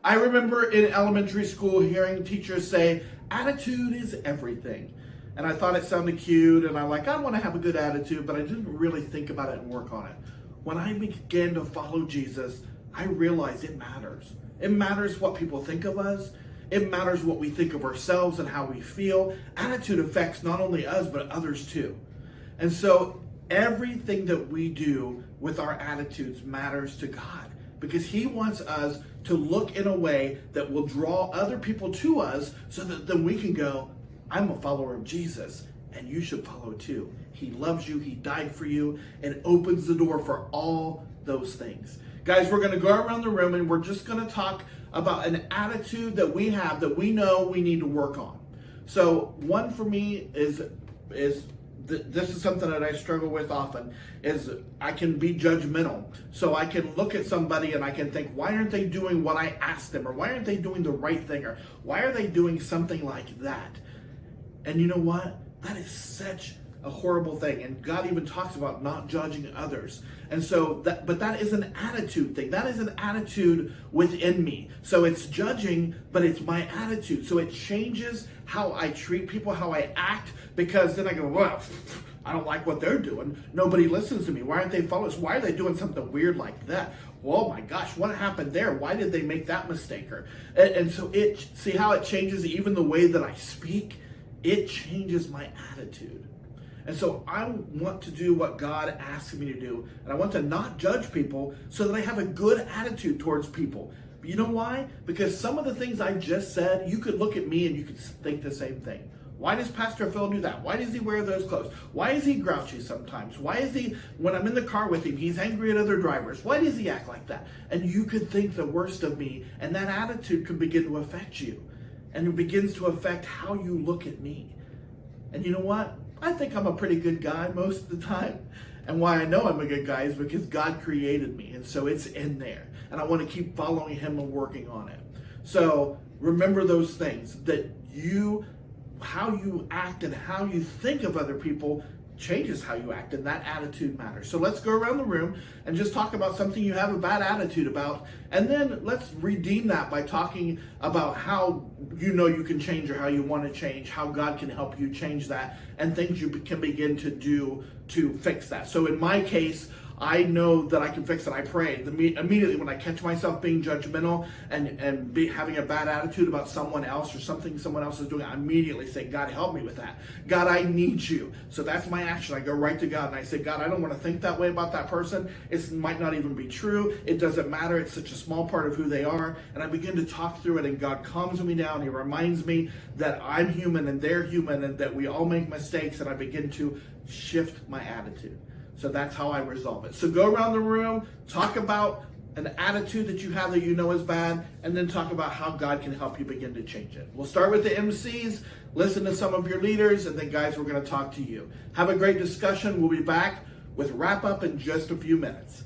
I remember in elementary school hearing teachers say, attitude is everything. And I thought it sounded cute, and I'm like, I want to have a good attitude, but I didn't really think about it and work on it. When I began to follow Jesus, I realized it matters. It matters what people think of us. It matters what we think of ourselves and how we feel. Attitude affects not only us, but others too. And so everything that we do with our attitudes matters to God, because He wants us to look in a way that will draw other people to us, so that then we can go, I'm a follower of Jesus, and you should follow too. He loves you, He died for you, and opens the door for all those things. Guys, we're going to go around the room and we're just going to talk about an attitude that we have that we know we need to work on. So one for me is this is something that I struggle with often, is I can be judgmental. So I can look at somebody and I can think, why aren't they doing what I asked them? Or why aren't they doing the right thing? Or why are they doing something like that? And you know what? That is such a horrible thing. And God even talks about not judging others. And so but that is an attitude thing. That is an attitude within me. So it's judging, but it's my attitude. So it changes how I treat people, how I act, because then I go, well, I don't like what they're doing. Nobody listens to me. Why aren't they following us? Why are they doing something weird like that? Oh my gosh, what happened there? Why did they make that mistake? And so see how it changes even the way that I speak? It changes my attitude. And so I want to do what God asks me to do. And I want to not judge people so that I have a good attitude towards people. But you know why? Because some of the things I just said, you could look at me and you could think the same thing. Why does Pastor Phil do that? Why does he wear those clothes? Why is he grouchy sometimes? Why is he, when I'm in the car with him, he's angry at other drivers? Why does he act like that? And you could think the worst of me, and that attitude could begin to affect you. And it begins to affect how you look at me. And you know what? I think I'm a pretty good guy most of the time. And why I know I'm a good guy is because God created me. And so it's in there. And I want to keep following Him and working on it. So remember those things, that how you act and how you think of other people changes how you act, and that attitude matters. So let's go around the room and just talk about something you have a bad attitude about, and then let's redeem that by talking about how you know you can change, or how you want to change, how God can help you change that, and things you can begin to do to fix that. So in my case, I know that I can fix it. I pray. Immediately when I catch myself being judgmental and having a bad attitude about someone else or something someone else is doing, I immediately say, God, help me with that. God, I need you. So that's my action. I go right to God and I say, God, I don't want to think that way about that person. It might not even be true. It doesn't matter. It's such a small part of who they are. And I begin to talk through it, and God calms me down. He reminds me that I'm human and they're human, and that we all make mistakes, and I begin to shift my attitude. So that's how I resolve it. So go around the room, talk about an attitude that you have that you know is bad, and then talk about how God can help you begin to change it. We'll start with the MCs, listen to some of your leaders, and then guys, we're going to talk to you. Have a great discussion. We'll be back with wrap up in just a few minutes.